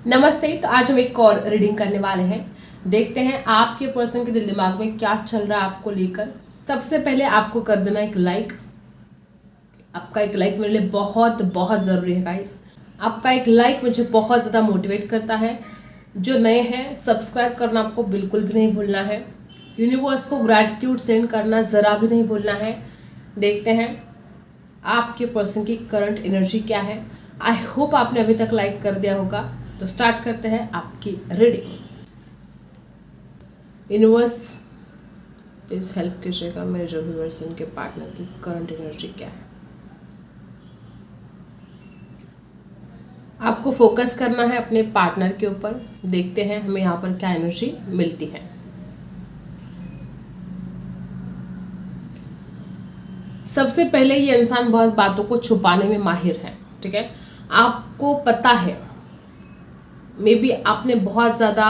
नमस्ते। तो आज हम एक और रीडिंग करने वाले हैं। देखते हैं आपके पर्सन के दिल दिमाग में क्या चल रहा है आपको लेकर। सबसे पहले आपको कर देना एक लाइक। आपका एक लाइक मेरे लिए बहुत बहुत ज़रूरी है गाइस। आपका एक लाइक मुझे बहुत ज़्यादा मोटिवेट करता है। जो नए हैं सब्सक्राइब करना आपको बिल्कुल भी नहीं भूलना है। यूनिवर्स को ग्रैटिट्यूड सेंड करना ज़रा भी नहीं भूलना है। देखते हैं आपके पर्सन की करंट एनर्जी क्या है। आई होप आपने अभी तक लाइक कर दिया होगा। तो स्टार्ट करते हैं आपकी रीडिंग। यूनिवर्स प्लीज हेल्प कीजिएगा मेरे जो व्यूअर्स उनके पार्टनर की करंट एनर्जी क्या है। आपको फोकस करना है अपने पार्टनर के ऊपर। देखते हैं हमें यहाँ पर क्या एनर्जी मिलती है। सबसे पहले ये इंसान बहुत बातों को छुपाने में माहिर है। ठीक है, आपको पता है, मे बी आपने बहुत ज़्यादा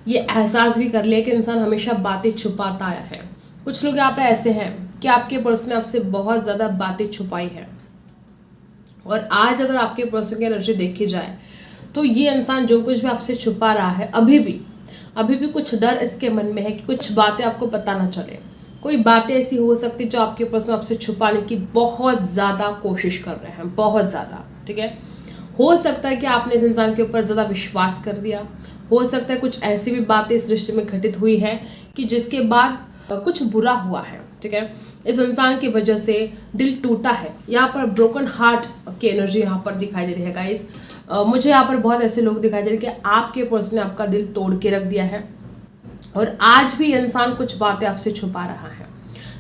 ये एहसास भी कर लिया कि इंसान हमेशा बातें छुपाता आया है। कुछ लोग यहाँ पे ऐसे हैं कि आपके पर्सन ने आपसे बहुत ज़्यादा बातें छुपाई है, और आज अगर आपके पर्सन की एनर्जी देखी जाए तो ये इंसान जो कुछ भी आपसे छुपा रहा है अभी भी कुछ डर इसके मन में है कि कुछ बातें आपको पता ना चले। कोई बातें ऐसी हो सकती जो आपके पर्सन आपसे छुपाने की बहुत ज़्यादा कोशिश कर रहे हैं, बहुत ज़्यादा। ठीक है, हो सकता है कि आपने इस इंसान के ऊपर ज़्यादा विश्वास कर दिया। हो सकता है कुछ ऐसी भी बातें इस रिश्ते में घटित हुई है कि जिसके बाद कुछ बुरा हुआ है। ठीक है, इस इंसान की वजह से दिल टूटा है। यहाँ पर ब्रोकन हार्ट की एनर्जी यहाँ पर दिखाई दे रही है गाइस। मुझे यहाँ पर बहुत ऐसे लोग दिखाई दे रहे हैं कि आपके पर्सन ने आपका दिल तोड़ के रख दिया है, और आज भी इंसान कुछ बातें आपसे छुपा रहा है।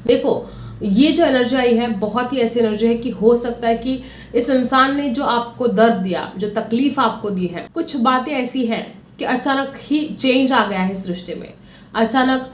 देखो, ये जो एनर्जी आई है बहुत ही ऐसी एनर्जी है कि हो सकता है कि इस इंसान ने जो आपको दर्द दिया, जो तकलीफ आपको दी है, कुछ बातें ऐसी हैं कि अचानक ही चेंज आ गया है इस रिश्ते में। अचानक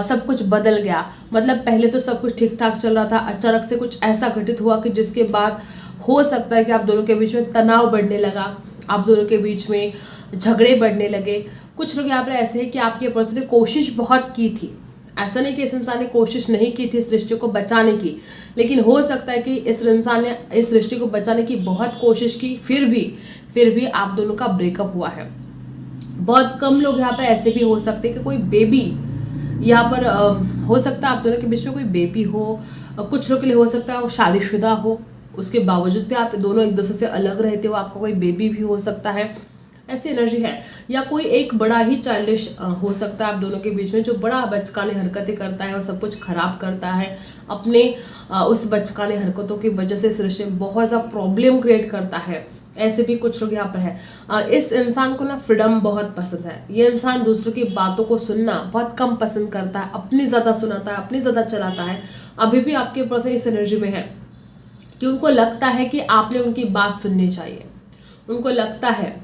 सब कुछ बदल गया। मतलब पहले तो सब कुछ ठीक ठाक चल रहा था, अचानक से कुछ ऐसा घटित हुआ कि जिसके बाद हो सकता है कि आप दोनों के बीच में तनाव बढ़ने लगा, आप दोनों के बीच में झगड़े बढ़ने लगे। कुछ लोग यहाँ पर ऐसे हैं कि आपके पर्सन ने कोशिश बहुत की थी। ऐसा नहीं कि इस इंसान ने कोशिश नहीं की थी इस रिश्ते को बचाने की, लेकिन हो सकता है कि इस इंसान ने इस रिश्ते को बचाने की बहुत कोशिश की, फिर भी आप दोनों का ब्रेकअप हुआ है। बहुत कम लोग यहाँ पर ऐसे भी हो सकते हैं कि कोई बेबी यहाँ पर हो सकता है आप दोनों के बीच में कोई बेबी हो। कुछ लोग के लिए हो सकता है वो शादीशुदा हो, उसके बावजूद भी आप दोनों एक दूसरे से अलग रहते हो, आपका कोई बेबी भी हो सकता है। ऐसी एनर्जी है। या कोई एक बड़ा ही चाइल्डिश हो सकता है आप दोनों के बीच में, जो बड़ा बचकाने हरकतें करता है और सब कुछ खराब करता है। अपने उस बचकाने हरकतों की वजह से इस रिश्ते में बहुत ज़्यादा प्रॉब्लम क्रिएट करता है। ऐसे भी कुछ लोग यहाँ पर है। इस इंसान को ना फ्रीडम बहुत पसंद है। ये इंसान दूसरों की बातों को सुनना बहुत कम पसंद करता है, अपनी ज़्यादा सुनाता है, अपनी ज़्यादा चलाता है। अभी भी आपके पर्सन इस एनर्जी में है कि उनको लगता है कि आपने उनकी बात सुननी चाहिए। उनको लगता है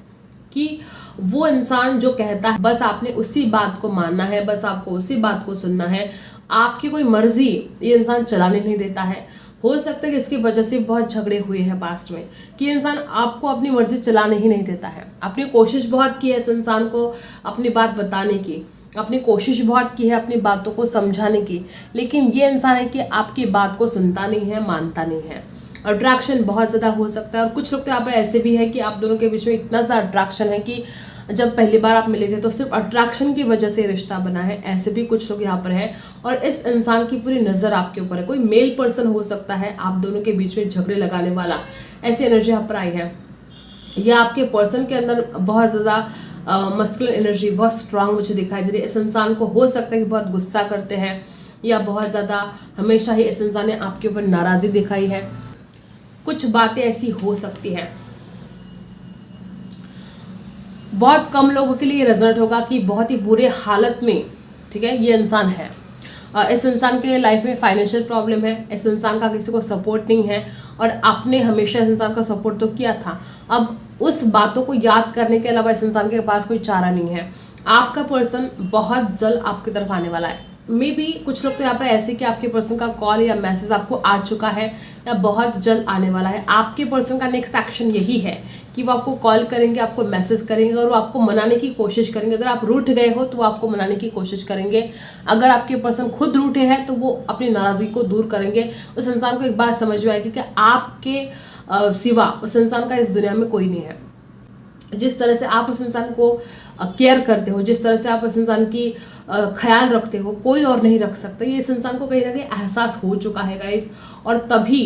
कि वो इंसान जो कहता है बस आपने उसी बात को मानना है, बस आपको उसी बात को सुनना है। आपकी कोई मर्जी ये इंसान चलाने नहीं देता है। हो सकता है कि इसकी वजह से बहुत झगड़े हुए हैं पास्ट में, कि इंसान आपको अपनी मर्जी चलाने ही नहीं देता है। आपने कोशिश बहुत की है इस इंसान को अपनी बात बताने की, अपनी कोशिश बहुत की है अपनी बातों को समझाने की, लेकिन ये इंसान है कि आपकी बात को सुनता नहीं है, मानता नहीं है। अट्रैक्शन बहुत ज़्यादा हो सकता है। और कुछ लोग तो यहाँ पर ऐसे भी है कि आप दोनों के बीच में इतना सा अट्रैक्शन है कि जब पहली बार आप मिले थे तो सिर्फ अट्रैक्शन की वजह से रिश्ता बना है। ऐसे भी कुछ लोग यहाँ पर है, और इस इंसान की पूरी नज़र आपके ऊपर है। कोई मेल पर्सन हो सकता है आप दोनों के बीच में झगड़े लगाने वाला। ऐसी एनर्जी यहाँ पर आई है। या आपके पर्सन के अंदर बहुत ज़्यादा मस्कुलिन एनर्जी बहुत स्ट्रांग मुझे दिखाई दे रही है। इस इंसान को हो सकता है कि बहुत गुस्सा करते हैं, या बहुत ज़्यादा हमेशा ही इस इंसान ने आपके ऊपर नाराज़गी दिखाई है। कुछ बातें ऐसी हो सकती हैं। बहुत कम लोगों के लिए ये रिजल्ट होगा कि बहुत ही बुरे हालत में, ठीक है, ये इंसान है। इस इंसान के लाइफ में फाइनेंशियल प्रॉब्लम है। इस इंसान का किसी को सपोर्ट नहीं है, और आपने हमेशा इस इंसान का सपोर्ट तो किया था। अब उस बातों को याद करने के अलावा इस इंसान के पास कोई चारा नहीं है। आपका पर्सन बहुत जल्द आपकी तरफ आने वाला है। मे बी कुछ लोग तो यहाँ पर ऐसे कि आपके पर्सन का कॉल या मैसेज आपको आ चुका है या बहुत जल्द आने वाला है। आपके पर्सन का नेक्स्ट एक्शन यही है कि वो आपको कॉल करेंगे, आपको मैसेज करेंगे, और वो आपको मनाने की कोशिश करेंगे। अगर आप रूठ गए हो तो वो आपको मनाने की कोशिश करेंगे। अगर आपके पर्सन खुद रूठे हैं तो वो अपनी नाराज़गी को दूर करेंगे। उस इंसान को एक बात समझ में आएगी कि आपके सिवा उस इंसान का इस दुनिया में कोई नहीं है। जिस तरह से आप उस इंसान को केयर करते हो, जिस तरह से आप उस इंसान की ख्याल रखते हो, कोई और नहीं रख सकता। ये इस इंसान को कहीं ना कहीं एहसास हो चुका है गाइस, और तभी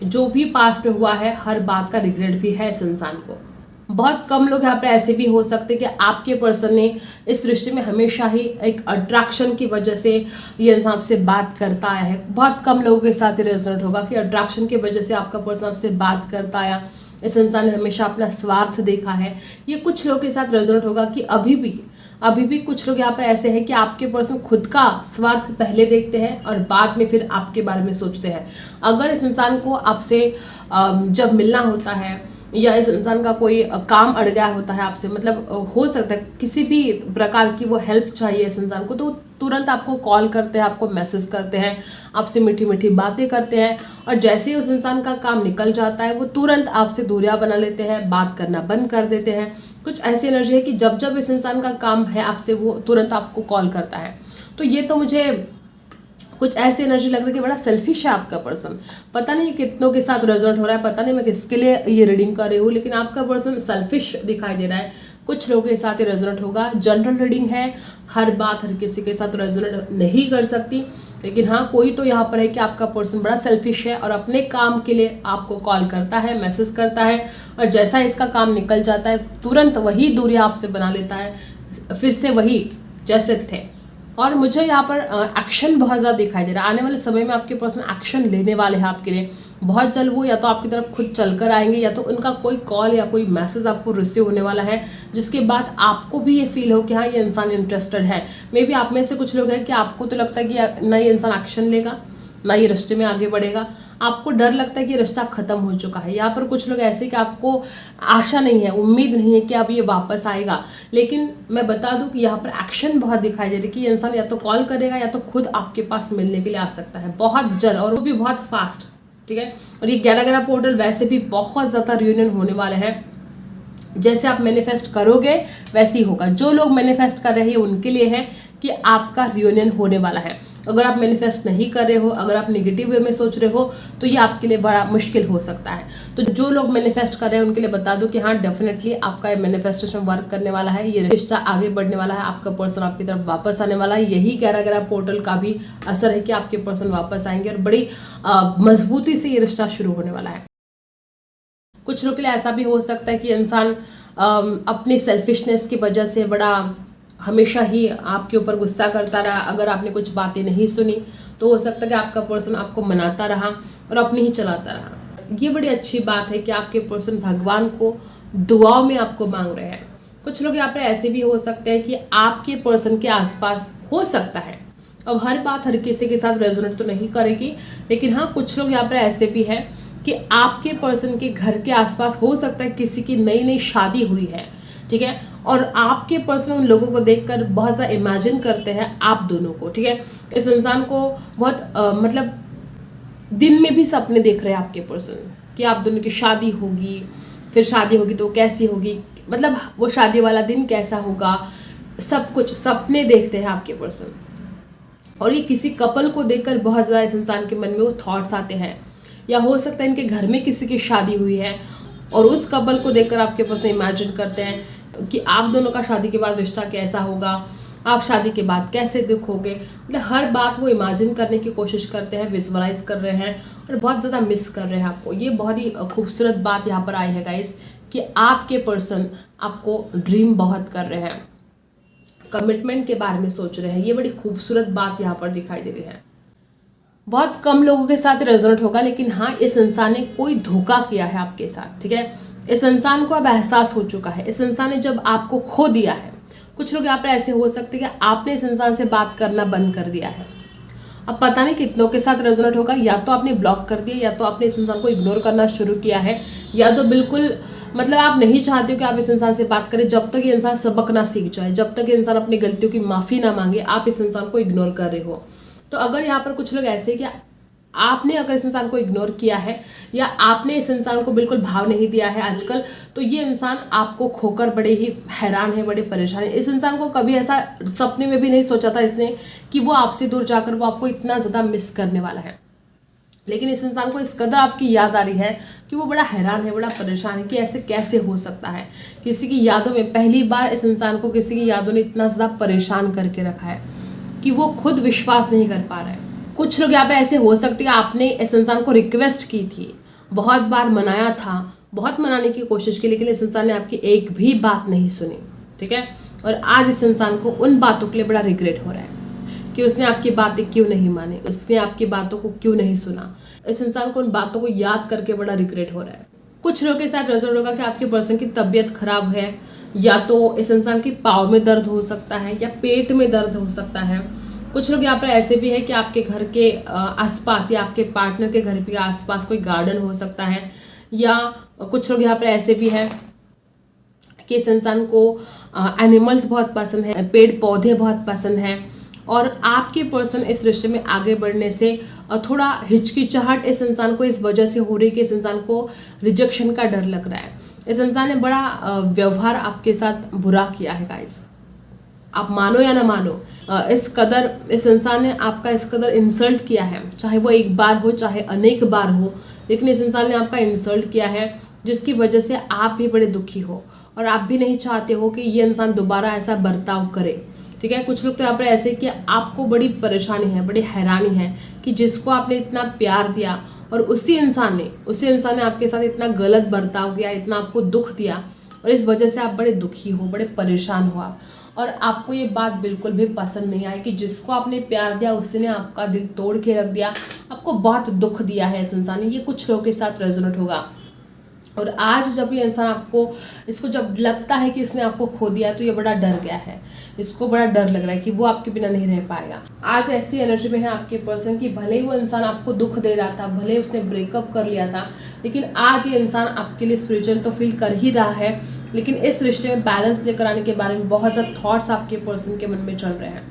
जो भी पास्ट में हुआ है हर बात का रिग्रेट भी है इस इंसान को। बहुत कम लोग यहाँ पे ऐसे भी हो सकते कि आपके पर्सन ने इस रिश्ते में हमेशा ही एक अट्रैक्शन की वजह से ये इंसान आपसे बात करता आया है। बहुत कम लोगों के साथ ये रेजोनेट होगा कि अट्रैक्शन की वजह से आपका पर्सन आपसे बात करता आया, इस इंसान ने हमेशा अपना स्वार्थ देखा है। ये कुछ लोगों के साथ रेजोनेट होगा कि अभी भी कुछ लोग यहाँ पर ऐसे हैं कि आपके पर्सन खुद का स्वार्थ पहले देखते हैं और बाद में फिर आपके बारे में सोचते हैं। अगर इस इंसान को आपसे जब मिलना होता है या इस इंसान का कोई काम अड़ गया होता है आपसे, मतलब हो सकता है किसी भी प्रकार की वो हेल्प चाहिए इस इंसान को, तो तुरंत आपको कॉल करते हैं, आपको मैसेज करते हैं, आपसे मीठी मीठी बातें करते हैं, और जैसे ही उस इंसान का काम निकल जाता है वो तुरंत आपसे दूरियां बना लेते हैं, बात करना बंद कर देते हैं। कुछ ऐसी एनर्जी है कि जब जब इस इंसान का काम है आपसे वो तुरंत आपको कॉल करता है। तो ये तो मुझे कुछ ऐसी एनर्जी लग रही है कि बड़ा सेल्फिश है आपका पर्सन। पता नहीं कितनों के साथ रेजोनेट हो रहा है, पता नहीं मैं किसके लिए ये रीडिंग कर रही हूँ, लेकिन आपका पर्सन सेल्फिश दिखाई दे रहा है। कुछ लोगों के साथ ये रेजोनेट होगा। जनरल रीडिंग है, हर बात हर किसी के साथ रेजोनेट नहीं कर सकती, लेकिन हाँ कोई तो यहाँ पर है कि आपका पर्सन बड़ा सेल्फिश है और अपने काम के लिए आपको कॉल करता है, मैसेज करता है, और जैसा इसका काम निकल जाता है तुरंत वही दूरी आपसे बना लेता है, फिर से वही जैसे थे। और मुझे यहाँ पर एक्शन बहुत ज़्यादा दिखाई दे रहा है। आने वाले समय में आपके पर्सन एक्शन लेने वाले हैं आपके लिए बहुत जल्द। वो या तो आपकी तरफ खुद चलकर आएंगे या तो उनका कोई कॉल या कोई मैसेज आपको रिसीव होने वाला है, जिसके बाद आपको भी ये फील हो कि हाँ ये इंसान इंटरेस्टेड है। मे बी आप में से कुछ लोग हैं कि आपको तो लगता है कि ना ये इंसान एक्शन लेगा ना ये रिश्ते में आगे बढ़ेगा, आपको डर लगता है कि रिश्ता खत्म हो चुका है। यहाँ पर कुछ लोग ऐसे कि आपको आशा नहीं है, उम्मीद नहीं है कि अब ये वापस आएगा, लेकिन मैं बता दूं कि यहाँ पर एक्शन बहुत दिखाई दे रही है कि ये इंसान या तो कॉल करेगा या तो खुद आपके पास मिलने के लिए आ सकता है बहुत जल्द, और वो भी बहुत फास्ट। ठीक है, और ये 11/11 पोर्टल वैसे भी बहुत ज़्यादा रियूनियन होने वाला है। जैसे आप मैनिफेस्ट करोगे वैसे ही होगा। जो लोग मैनिफेस्ट कर रहे हैं उनके लिए है कि आपका रियूनियन होने वाला है। अगर आप मैनिफेस्ट नहीं कर रहे हो, अगर आप नेगेटिव वे में सोच रहे हो, तो ये आपके लिए बड़ा मुश्किल हो सकता है। तो जो लोग मैनिफेस्ट कर रहे हैं उनके लिए बता दो कि हाँ डेफिनेटली आपका ये मैनिफेस्टेशन वर्क करने वाला है, ये रिश्ता आगे बढ़ने वाला है, आपका पर्सन आपकी तरफ वापस आने वाला है। यही 11/11 पोर्टल का भी असर है कि आपके पर्सन वापस आएंगे और बड़ी मजबूती से ये रिश्ता शुरू होने वाला है। कुछ लोग के लिए ऐसा भी हो सकता है कि इंसान अपनी सेल्फिशनेस की वजह से बड़ा हमेशा ही आपके ऊपर गुस्सा करता रहा। अगर आपने कुछ बातें नहीं सुनी तो हो सकता है कि आपका पर्सन आपको मनाता रहा और अपनी ही चलाता रहा। ये बड़ी अच्छी बात है कि आपके पर्सन भगवान को दुआओं में आपको मांग रहे हैं। कुछ लोग यहाँ पर ऐसे भी हो सकते हैं कि आपके पर्सन के आसपास हो सकता है, अब हर बात हर किसी के साथ रेजोनेट तो नहीं करेगी, लेकिन हाँ कुछ लोग यहाँ पर ऐसे भी है कि आपके पर्सन के घर के आसपास हो सकता है किसी की नई नई शादी हुई है। ठीक है, और आपके पर्सन उन लोगों को देखकर बहुत ज़्यादा इमेजिन करते हैं आप दोनों को। ठीक है, इस इंसान को बहुत मतलब दिन में भी सपने देख रहे हैं आपके पर्सन कि आप दोनों की शादी होगी, फिर शादी होगी तो कैसी होगी, मतलब वो शादी वाला दिन कैसा होगा, सब कुछ सपने देखते हैं आपके पर्सन। और ये किसी कपल को देखकर बहुत ज़्यादा इस इंसान के मन में वो थॉट्स आते हैं, या हो सकता है इनके घर में किसी की शादी हुई है और उस कपल को देखकर आपके पर्सन इमेजिन करते हैं कि आप दोनों का शादी के बाद रिश्ता कैसा होगा, आप शादी के बाद कैसे दिखोगे। मतलब हर बात वो इमेजिन करने की कोशिश करते हैं, विजुअलाइज कर रहे हैं और बहुत ज़्यादा मिस कर रहे हैं आपको। ये बहुत ही खूबसूरत बात यहाँ पर आई है गाइस कि आपके पर्सन आपको ड्रीम बहुत कर रहे हैं, कमिटमेंट के बारे में सोच रहे हैं। ये बड़ी खूबसूरत बात यहाँ पर दिखाई दे रही है। बहुत कम लोगों के साथ रेजोनेट होगा, लेकिन हाँ इस इंसान ने कोई धोखा किया है आपके साथ। ठीक है, इस इंसान को अब एहसास हो चुका है, इस इंसान ने जब आपको खो दिया है। कुछ लोग यहाँ पर ऐसे हो सकते हैं कि आपने इस इंसान से बात करना बंद कर दिया है। अब पता नहीं कितनों के साथ रेजोनेट होगा, या तो आपने ब्लॉक कर दिया, या तो आपने इस इंसान को इग्नोर करना शुरू किया है, या तो बिल्कुल मतलब आप नहीं चाहते हो कि आप इस इंसान से बात करें। जब तक ये इंसान सबक ना सीख जाए, जब तक ये इंसान अपनी गलतियों की माफ़ी ना मांगे, आप इस इंसान को इग्नोर कर रहे हो। तो अगर यहाँ पर कुछ लोग ऐसे कि आपने अगर इस इंसान को इग्नोर किया है या आपने इस इंसान को बिल्कुल भाव नहीं दिया है आजकल, तो ये इंसान आपको खोकर बड़े ही हैरान है, बड़े परेशान है। इस इंसान को कभी ऐसा सपने में भी नहीं सोचा था इसने कि वो आपसे दूर जाकर वो आपको इतना ज़्यादा मिस करने वाला है। लेकिन इस इंसान को इस कदर आपकी याद आ रही है कि वो बड़ा हैरान है, बड़ा परेशान है कि ऐसे कैसे हो सकता है। किसी की यादों में पहली बार इस इंसान को किसी की यादों ने इतना ज़्यादा परेशान करके रखा है कि वो खुद विश्वास नहीं कर पा रहा है। कुछ लोग यहाँ पे ऐसे हो सकते हैं, आपने इस इंसान को रिक्वेस्ट की थी, बहुत बार मनाया था, बहुत मनाने की कोशिश की, लेकिन इस इंसान ने आपकी एक भी बात नहीं सुनी, ठीक है। और आज इस इंसान को उन बातों के लिए बड़ा रिग्रेट हो रहा है कि उसने आपकी बातें क्यों नहीं मानी, उसने आपकी बातों को क्यों नहीं सुना। इस इंसान को उन बातों को याद करके बड़ा रिग्रेट हो रहा है। कुछ लोगों के साथ रिजल्ट होगा कि आपके पर्सन की तबीयत खराब है, या तो इस इंसान की पाँव में दर्द हो सकता है या पेट में दर्द हो सकता है। कुछ लोग यहाँ पर ऐसे भी है कि आपके घर के आसपास या आपके पार्टनर के घर के आसपास कोई गार्डन हो सकता है, या कुछ लोग यहाँ पर ऐसे भी है कि इस इंसान को एनिमल्स बहुत पसंद है, पेड़ पौधे बहुत पसंद है, और आपके पर्सन इस रिश्ते में आगे बढ़ने से थोड़ा हिचकिचाहट इस इंसान को इस वजह से हो रही है कि इस इंसान को रिजेक्शन का डर लग रहा है। इस इंसान ने बड़ा व्यवहार आपके साथ बुरा किया है गाइस, आप मानो या ना मानो। इस कदर इस इंसान ने आपका इस कदर इंसल्ट किया है, चाहे वो एक बार हो चाहे अनेक बार हो, लेकिन इस इंसान ने आपका इंसल्ट किया है जिसकी वजह से आप भी बड़े दुखी हो और आप भी नहीं चाहते हो कि ये इंसान दोबारा ऐसा बर्ताव करे, ठीक है। कुछ लोग तो यहाँ पर ऐसे कि आपको बड़ी परेशानी है, बड़ी हैरानी है कि जिसको आपने इतना प्यार दिया और उसी इंसान ने आपके साथ इतना गलत बर्ताव किया, इतना आपको दुख दिया, और इस वजह से आप बड़े दुखी हो, बड़े परेशान हो आप, और आपको ये बात बिल्कुल भी पसंद नहीं आई कि जिसको आपने प्यार दिया उसने आपका दिल तोड़ के रख दिया, आपको बहुत दुख दिया है इस इंसान ने। ये कुछ लोगों के साथ रेजोनेट होगा। और आज जब ये इंसान आपको, इसको जब लगता है कि इसने आपको खो दिया, तो ये बड़ा डर गया है, इसको बड़ा डर लग रहा है कि वो आपके बिना नहीं रह पाएगा। आज ऐसी एनर्जी में है आपके पर्सन की भले ही वो इंसान आपको दुख दे रहा था, भले ही उसने ब्रेकअप कर लिया था, लेकिन आज ये इंसान आपके लिए स्पिरिचुअल तो फील कर ही रहा है, लेकिन इस रिश्ते में बैलेंस लेकर आने के बारे में बहुत ज़्यादा थॉट्स आपके पर्सन के मन में चल रहे हैं।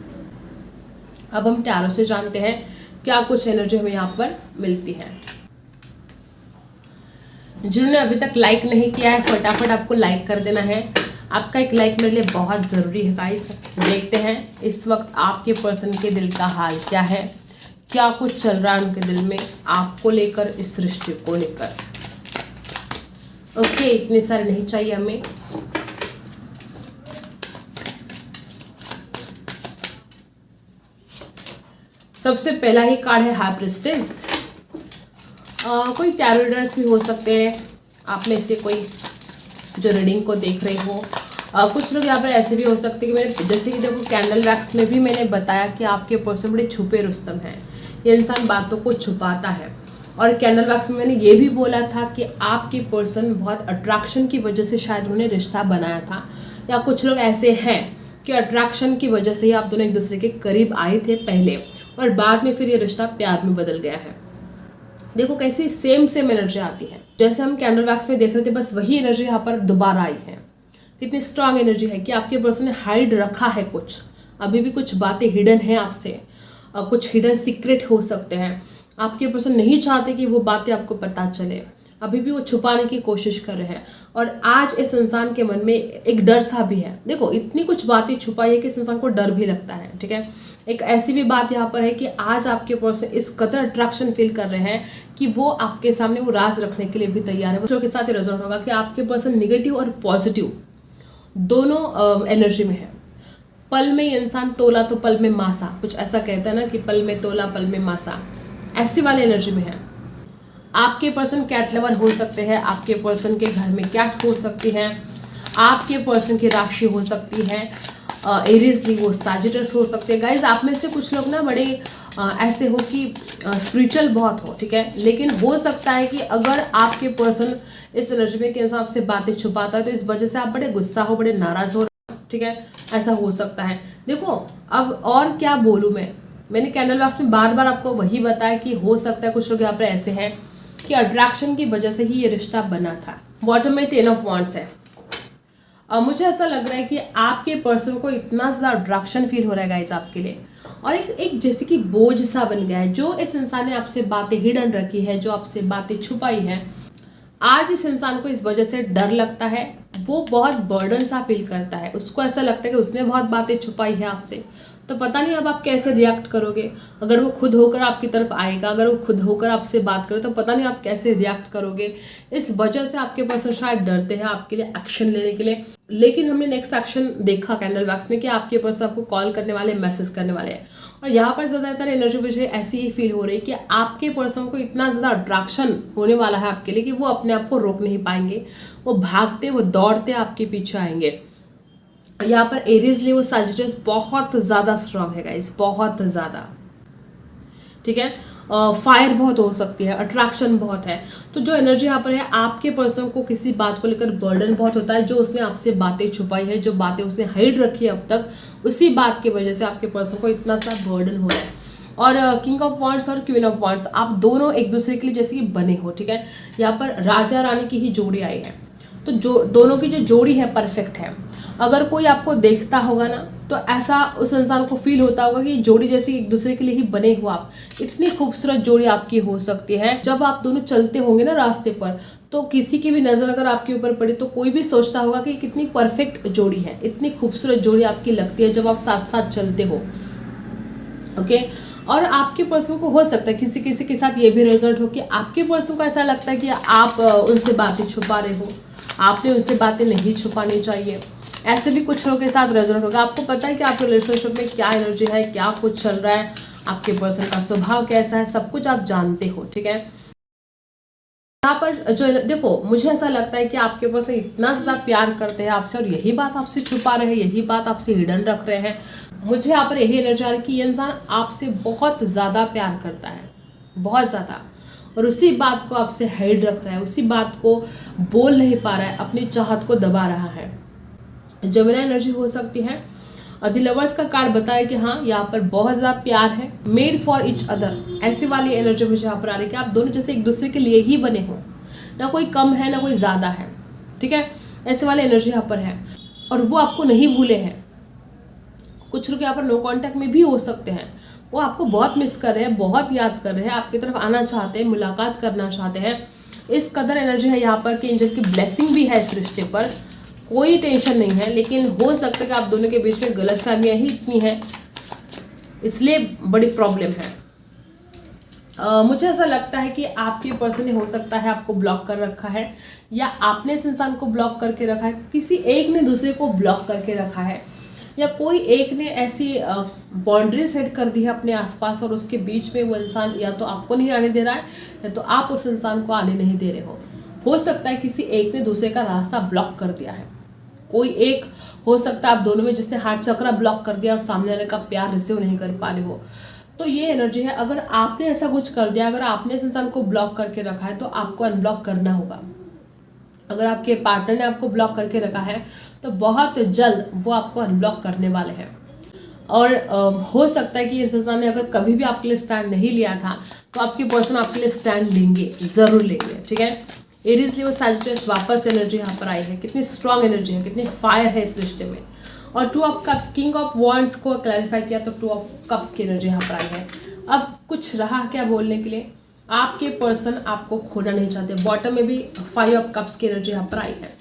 अब हम टैरो से जानते हैं क्या कुछ एनर्जी हमें यहाँ पर मिलती है। जिन्होंने अभी तक लाइक नहीं किया है, फटाफट आपको लाइक कर देना है। आपका एक लाइक मेरे लिए बहुत ज़रूरी है गाइस। देखते हैं इस वक्त आपके पर्सन के दिल का हाल क्या है, क्या कुछ चल रहा है उनके दिल में आपको लेकर, इस रिश्ते को लेकर। ओके, इतने सारे नहीं चाहिए हमें। सबसे पहला ही कार्ड है हाई प्रिस्टेस। कोई टैरो रीडर्स भी हो सकते हैं, आप में से कोई जो रीडिंग को देख रहे हो। कुछ लोग यहाँ पर ऐसे भी हो सकते हैं कि मैंने जैसे कि देखो कैंडल वैक्स में भी मैंने बताया कि आपके पर्सन बड़े छुपे रुस्तम हैं, ये इंसान बातों को छुपाता है। और कैंडल वैक्स में मैंने ये भी बोला था कि आपके पर्सन बहुत अट्रैक्शन की वजह से शायद उन्होंने रिश्ता बनाया था, या कुछ लोग ऐसे हैं कि अट्रैक्शन की वजह से ही आप दोनों एक दूसरे के करीब आए थे पहले, और बाद में फिर ये रिश्ता प्यार में बदल गया है। देखो कैसी सेम एनर्जी आती है, जैसे हम कैंडल वैक्स में देख रहे थे, बस वही एनर्जी यहाँ पर दोबारा आई है। कितनी स्ट्रांग एनर्जी है कि आपके पर्सन ने हाइड रखा है कुछ, अभी भी कुछ बातें हिडन है आपसे, कुछ हिडन सीक्रेट हो सकते हैं। आपके पर्सन नहीं चाहते कि वो बातें आपको पता चले, अभी भी वो छुपाने की कोशिश कर रहे हैं। और आज इस इंसान के मन में एक डर सा भी है। देखो इतनी कुछ बातें छुपाई है कि इस इंसान को डर भी लगता है, ठीक है। एक ऐसी भी बात यहाँ पर है कि आज आपके पर्सन इस कदर अट्रैक्शन फील कर रहे हैं कि वो आपके सामने वो राज रखने के लिए भी तैयार है। बच्चों के साथ ये रिजल्ट होगा कि आपके पर्सन निगेटिव और पॉजिटिव दोनों एनर्जी में है। पल में इंसान तोला तो पल में मासा, कुछ ऐसा कहता है ना कि पल में तोला पल में मासा, ऐसी वाली एनर्जी में है। आपके पर्सन कैट लवर हो सकते हैं, आपके पर्सन के घर में कैट हो सकती है, आपके पर्सन की राशि हो सकती है एरीज, लीगो, सैजिटस हो सकते हैं। गाइज आप में से कुछ लोग ना बड़े ऐसे हो कि स्पिरिचुअल बहुत हो, ठीक है, लेकिन हो सकता है कि अगर आपके पर्सन इस एनर्जी में कि इंसान आपसे बातें छुपाता है तो इस वजह से आप बड़े गुस्सा हो, बड़े नाराज हो, ठीक है, ऐसा हो सकता है। देखो अब और क्या बोलूँ मैंने कैंडल बॉक्स में बार बार आपको वही बताया कि हो सकता है कुछ लोग यहाँ पर ऐसे हैं कि अट्रैक्शन की वजह से ही ये रिश्ता बना था। बॉटम में 10 ऑफ वॉन्ड्स है। मुझे ऐसा लग रहा है कि आपके पर्सन को इतना ज़्यादा अट्रैक्शन फील हो रहा है गाइस आपके लिए, और एक जैसे कि बोझ सा बन गया है। जो इस इंसान ने आपसे बातें हिडन रखी है, जो आपसे बातें छुपाई है, आज इस इंसान को इस वजह से डर लगता है, वो बहुत बर्डन सा फील करता है। उसको ऐसा लगता है कि उसने बहुत बातें छुपाई है आपसे, तो पता नहीं अब आप कैसे रिएक्ट करोगे। अगर वो खुद होकर आपकी तरफ आएगा, अगर वो खुद होकर आपसे बात करे तो पता नहीं आप कैसे रिएक्ट करोगे। इस वजह से आपके पर्सन शायद डरते हैं आपके लिए एक्शन लेने के लिए। लेकिन हमने नेक्स्ट एक्शन देखा कैंडल वैक्स में कि आपके पर्सन आपको कॉल करने वाले, मैसेज करने वाले हैं। और यहाँ पर ज़्यादातर एनर्जी मुझे ऐसी ही फील हो रही है कि आपके पर्सन को इतना ज़्यादा अट्रैक्शन होने वाला है आपके लिए कि वो अपने आप को रोक नहीं पाएंगे। वो भागते, वो दौड़ते आपके पीछे आएंगे। यहाँ पर एरीज लिए वो सजिटेरियस बहुत ज़्यादा स्ट्रांग है गाइस, बहुत ज़्यादा, ठीक है। फायर बहुत हो सकती है, अट्रैक्शन बहुत है। तो जो एनर्जी यहाँ पर है, आपके पर्सन को किसी बात को लेकर बर्डन बहुत होता है। जो उसने आपसे बातें छुपाई है, जो बातें उसने हाइड रखी है अब तक, उसी बात की वजह से आपके पर्सन को इतना सा बर्डन हो रहा है। और किंग ऑफ वांड्स और क्वीन ऑफ वांड्स, आप दोनों एक दूसरे के लिए जैसे कि बने हो, ठीक है। यहाँ पर राजा रानी की ही जोड़ी आई है, तो जो दोनों की जो जोड़ी है परफेक्ट है। अगर कोई आपको देखता होगा ना तो ऐसा उस इंसान को फील होता होगा कि जोड़ी जैसी एक दूसरे के लिए ही बने हो आप। इतनी खूबसूरत जोड़ी आपकी हो सकती है। जब आप दोनों चलते होंगे ना रास्ते पर, तो किसी की भी नज़र अगर आपके ऊपर पड़ी तो कोई भी सोचता होगा कि कितनी परफेक्ट जोड़ी है। इतनी खूबसूरत जोड़ी आपकी लगती है जब आप साथ साथ चलते हो, ओके। और आपके पर्सन को हो सकता है किसी किसी के साथ ये भी रेजोनेट हो कि आपके पर्सन को ऐसा लगता है कि आप उनसे बातें छुपा रहे हो, आपने उनसे बातें नहीं छुपानी चाहिए। ऐसे भी कुछ लोगों के साथ रेजोनेट होगा। आपको पता है कि आपके रिलेशनशिप में क्या एनर्जी है, क्या कुछ चल रहा है, आपके पर्सन का स्वभाव कैसा है, सब कुछ आप जानते हो, ठीक है। यहाँ पर जो देखो, मुझे ऐसा लगता है कि आपके पर्सन इतना ज़्यादा प्यार करते हैं आपसे और यही बात आपसे छुपा रहे हैं, यही बात आपसे हिडन रख रहे हैं। मुझे यहाँ पर यही एनर्जी आ रही है कि ये इंसान आपसे बहुत ज़्यादा प्यार करता है, बहुत ज़्यादा, और उसी बात को आपसे हाइड रख रहा है, उसी बात को बोल नहीं पा रहा है, अपनी चाहत को दबा रहा है। जेमिनी एनर्जी हो सकती है। द लवर्स का कार्ड बताया कि हाँ, यहाँ पर बहुत ज़्यादा प्यार है, मेड फॉर इच अदर, ऐसी वाली एनर्जी मुझे यहाँ पर आ रही है कि आप दोनों जैसे एक दूसरे के लिए ही बने हो, ना कोई कम है ना कोई ज़्यादा है, ठीक है। ऐसे वाली एनर्जी यहाँ पर है और वो आपको नहीं भूले हैं। कुछ लोग यहाँ पर नो कॉन्टैक्ट में भी हो सकते हैं, वो आपको बहुत मिस कर रहे हैं, बहुत याद कर रहे हैं, आपकी तरफ आना चाहते हैं, मुलाकात करना चाहते हैं। इस कदर एनर्जी है यहाँ पर कि एंजल की ब्लेसिंग भी है इस रिश्ते पर, कोई टेंशन नहीं है। लेकिन हो सकता है कि आप दोनों के बीच में गलतफहमियां ही इतनी हैं, इसलिए बड़ी प्रॉब्लम है। मुझे ऐसा लगता है कि आपके पर्सन ने हो सकता है आपको ब्लॉक कर रखा है, या आपने इस इंसान को ब्लॉक करके रखा है, किसी एक ने दूसरे को ब्लॉक करके रखा है, या कोई एक ने ऐसी बाउंड्री सेट कर दी है अपने आसपास और उसके बीच में वो इंसान या तो आपको नहीं आने दे रहा है या तो आप उस इंसान को आने नहीं दे रहे हो। हो सकता है किसी एक ने दूसरे का रास्ता ब्लॉक कर दिया है। कोई एक हो सकता है आप दोनों में जिसने हार्ट चक्र ब्लॉक कर दिया और सामने वाले का प्यार रिसीव नहीं कर पा रहे हो। तो ये एनर्जी है। अगर आपने ऐसा कुछ कर दिया, अगर आपने इस इंसान को ब्लॉक करके रखा है तो आपको अनब्लॉक करना होगा। अगर आपके पार्टनर ने आपको ब्लॉक करके रखा है तो बहुत जल्द वो आपको अनब्लॉक करने वाले हैं। और हो सकता है कि इस इंसान ने अगर कभी भी आपके लिए स्टैंड नहीं लिया था तो आपके पर्सन आपके लिए स्टैंड लेंगे, जरूर लेंगे, ठीक है। एरीज लियो सैजिटेरियस वापस एनर्जी यहाँ पर आई है। कितनी स्ट्रांग एनर्जी है, कितनी फायर है इस रिश्ते में। और two of cups, king of wands को क्लैरिफाई किया तो टू ऑफ कप्स की एनर्जी यहाँ पर आई है। अब कुछ रहा क्या बोलने के लिए, आपके पर्सन आपको खोना नहीं चाहते। बॉटम में भी 5 ऑफ कप्स की एनर्जी यहाँ पर आई है।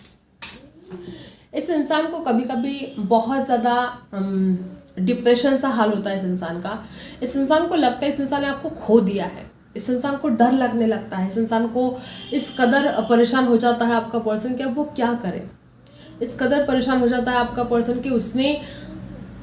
इस इंसान को कभी कभी बहुत ज़्यादा डिप्रेशन सा हाल होता है इस इंसान का। इस इंसान को लगता है इस इंसान ने आपको खो दिया है, इस इंसान को डर लगने लगता है, इस इंसान को इस कदर परेशान हो जाता है आपका पर्सन कि अब वो क्या करे। इस कदर परेशान हो जाता है आपका पर्सन कि उसने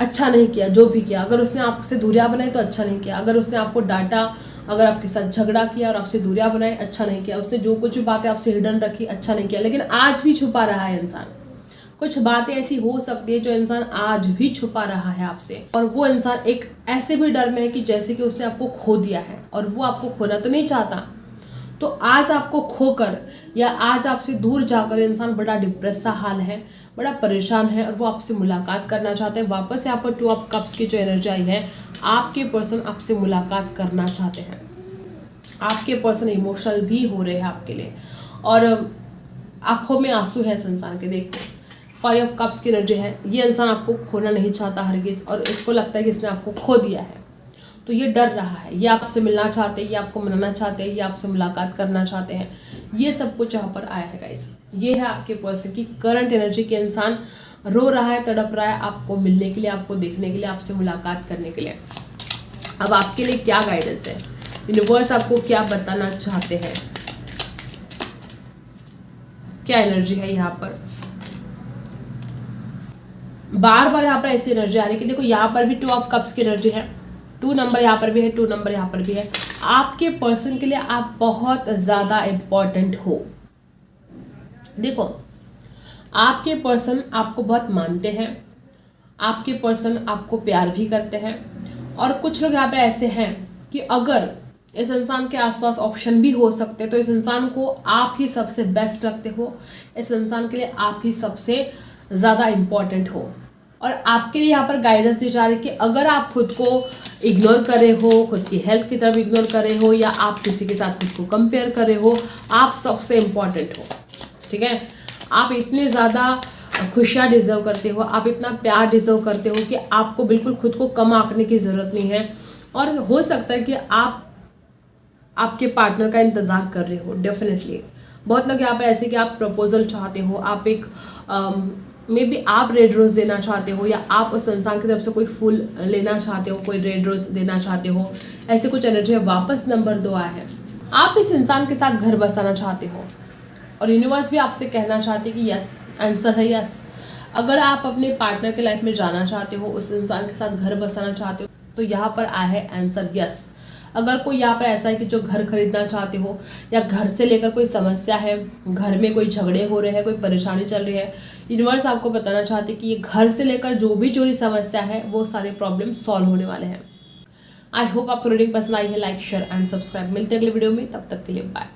अच्छा नहीं किया, जो भी किया, अगर उसने आपसे दूरियां बनाई तो अच्छा नहीं किया, अगर उसने आपको डांटा, अगर आपके साथ झगड़ा किया और आपसे दूरियां बनाई, अच्छा नहीं किया, उसने जो कुछ भी बातें आपसे हिडन रखी, अच्छा नहीं किया। लेकिन आज भी छुपा रहा है इंसान। कुछ बातें ऐसी हो सकती है जो इंसान आज भी छुपा रहा है आपसे, और वो इंसान एक ऐसे भी डर में है कि जैसे कि उसने आपको खो दिया है और वो आपको खोना तो नहीं चाहता। तो आज आपको खोकर या आज आपसे दूर जाकर इंसान बड़ा डिप्रेस सा हाल है, बड़ा परेशान है और वो आपसे मुलाकात करना चाहते हैं। वापस यहाँ पर 2 ऑफ कप्स की जो एनर्जी आई है, आपके पर्सन आपसे मुलाकात करना चाहते हैं। आपके पर्सन इमोशनल भी हो रहे हैं आपके लिए और आंखों में आंसू है इस इंसान के। देखो 5 ऑफ कप्स की एनर्जी है। ये इंसान आपको खोना नहीं चाहता हरगिज, और इसको लगता है कि इसने आपको खो दिया है, तो ये डर रहा है। ये आपसे मिलना चाहते हैं, ये आपको मनाना चाहते हैं, ये आपसे मुलाकात करना चाहते हैं। ये सब कुछ यहाँ पर आया है गाइस। ये है आपके पर्सन की करंट एनर्जी के इंसान रो रहा है, तड़प रहा है आपको मिलने के लिए, आपको देखने के लिए, आपसे मुलाकात करने के लिए। अब आपके लिए क्या गाइडेंस है, यूनिवर्स आपको क्या बताना चाहते हैं, क्या एनर्जी है यहाँ पर। बार बार यहाँ पर ऐसी एनर्जी आ रही है कि देखो यहाँ पर भी 2 ऑफ कप्स की एनर्जी है, 2 नंबर यहाँ पर भी है, 2 नंबर यहाँ पर भी है। आपके पर्सन के लिए आप बहुत ज़्यादा इम्पॉर्टेंट हो। देखो आपके पर्सन आपको बहुत मानते हैं, आपके पर्सन आपको प्यार भी करते हैं, और कुछ लोग यहाँ पे ऐसे हैं कि अगर इस इंसान के आसपास ऑप्शन भी हो सकते तो इस इंसान को आप ही सबसे बेस्ट लगते हो, इस इंसान के लिए आप ही सबसे ज़्यादा इम्पॉर्टेंट हो। और आपके लिए यहाँ पर गाइडेंस दी जा रही है कि अगर आप खुद को इग्नोर कर रहे हो, खुद की हेल्थ की तरफ इग्नोर कर रहे हो, या आप किसी के साथ खुद को कंपेयर कर रहे हो, आप सबसे इम्पॉर्टेंट हो। ठीक है, आप इतने ज़्यादा खुशियाँ डिजर्व करते हो, आप इतना प्यार डिजर्व करते हो कि आपको बिल्कुल खुद को कम आंकने की ज़रूरत नहीं है। और हो सकता है कि आप आपके पार्टनर का इंतज़ार कर रहे हो। डेफिनेटली बहुत लोग यहाँ पर ऐसे कि आप प्रपोजल चाहते हो, आप एक मे बी आप रेड रोज़ देना चाहते हो, या आप उस इंसान की तरफ से कोई फूल लेना चाहते हो, कोई रेड रोज़ देना चाहते हो, ऐसे कुछ एनर्जी है। वापस नंबर 2 आया है, आप इस इंसान के साथ घर बसाना चाहते हो, और यूनिवर्स भी आपसे कहना चाहते कि यस, आंसर है यस। अगर आप अपने पार्टनर के लाइफ में जाना चाहते हो, उस इंसान के साथ घर बसाना चाहते हो, तो यहाँ पर आया है आंसर यस। अगर कोई यहाँ पर ऐसा है कि जो घर खरीदना चाहते हो, या घर से लेकर कोई समस्या है, घर में कोई झगड़े हो रहे हैं, कोई परेशानी चल रही है, यूनिवर्स आपको बताना चाहते हैं कि ये घर से लेकर जो भी जुड़ी समस्या है वो सारे प्रॉब्लम सॉल्व होने वाले हैं। आई होप आपको रीडिंग पसंद आई है। Like, share and subscribe. मिलते हैं अगले वीडियो में, तब तक के लिए बाय।